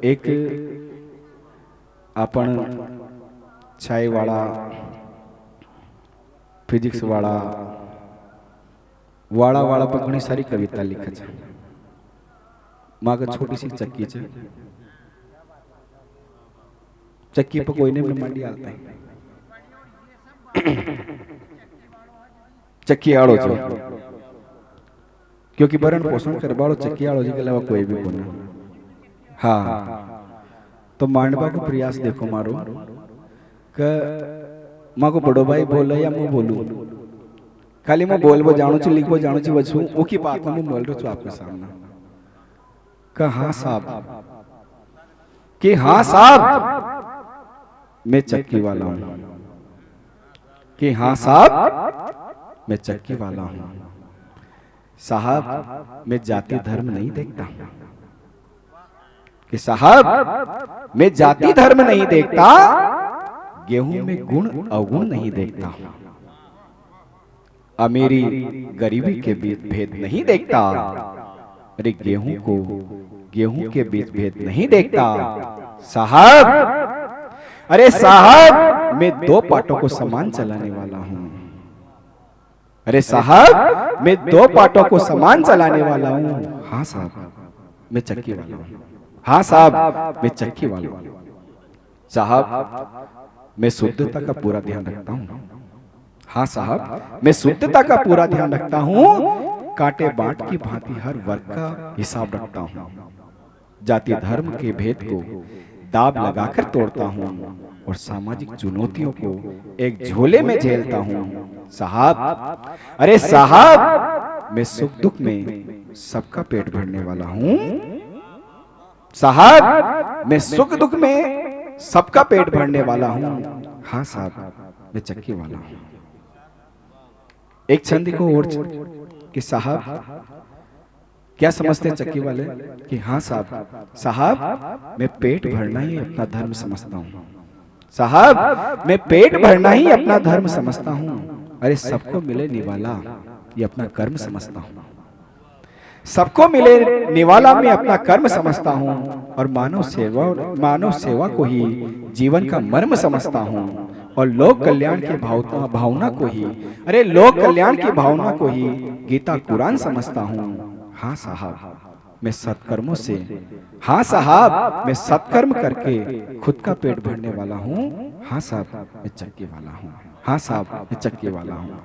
एक आपण छाई वाला फिजिक्स वाला वाड़ा वाड़ा पर घनी सारी कविता लिखे छे। माँ के छोटी सी चक्की छे, चक्की पर कोई नहीं मंडी आता है, चक्की आड़ो छे क्योंकि भरण पोषण कर बाड़ो चक्की आड़ो जी के अलावा कोई भी कोने। हाँ तो मांडवा को प्रयास देखो मारो कि माँ को बड़ो भाई बोले या मैं बोलूं, खाली मैं बोलबो जानू छी लिखबो जानू छी वछु ओ की बात मैं बोल रहा हूं आपके सामने कि हाँ साहब, कि हाँ साहब मैं चक्की वाला हूं, कि हाँ साहब मैं चक्की वाला हूं। साहब मैं जाति धर्म नहीं देखता, कि साहब मैं जाति धर्म नहीं देखता, गेहूं में गुण अवगुण नहीं देखता, अमीरी गरीबी के बीच भेद नहीं देखता, अरे गेहूं के बीच भेद नहीं देखता। साहब, अरे साहब मैं दो पाटों को समान चलाने वाला हूं, अरे साहब मैं दो पाटों को समान चलाने वाला हूं। हाँ साहब मैं चक्की वाला हूं, हाँ साहब मैं चक्की वाला हूं। साहब मैं शुद्धता का पूरा ध्यान रखता हूं, हाँ साहब मैं शुद्धता का पूरा ध्यान रखता हूं। कांटे बांट की भांति हर वर्ग का हिसाब रखता हूं, जाति धर्म के भेद को दाब लगाकर तोड़ता हूं और सामाजिक चुनौतियों को एक झोले में झेलता हूं। साहब, अरे साहब मैं सुख दुख में सबका पेट भरने वाला हूं। साहब मैं सुख दुख में सबका पेट भरने वाला हूं। हाँ साहब मैं चक्की वाला हूं। एक छंदी को और कि साहब क्या समझते हैं चक्की वाले कि हाँ साहब, साहब मैं पेट भरना ही अपना धर्म समझता हूं। साहब मैं पेट भरना ही अपना धर्म समझता हूं। अरे सबको मिले निवाला ये अपना कर्म समझता हूं, सबको मिले निवाला मैं अपना कर्म समझता हूं और मानव सेवा को ही जीवन का मर्म समझता हूं और लोक कल्याण की भावना को ही, अरे लोक कल्याण की भावना को ही गीता कुरान समझता हूं। हाँ साहब मैं सत्कर्मों से, हाँ साहब मैं सत्कर्म करके खुद का पेट भरने वाला हूं। हाँ साहब मैं चक्की वाला हूं, हाँ साहब मैं चक्की वाला हूं।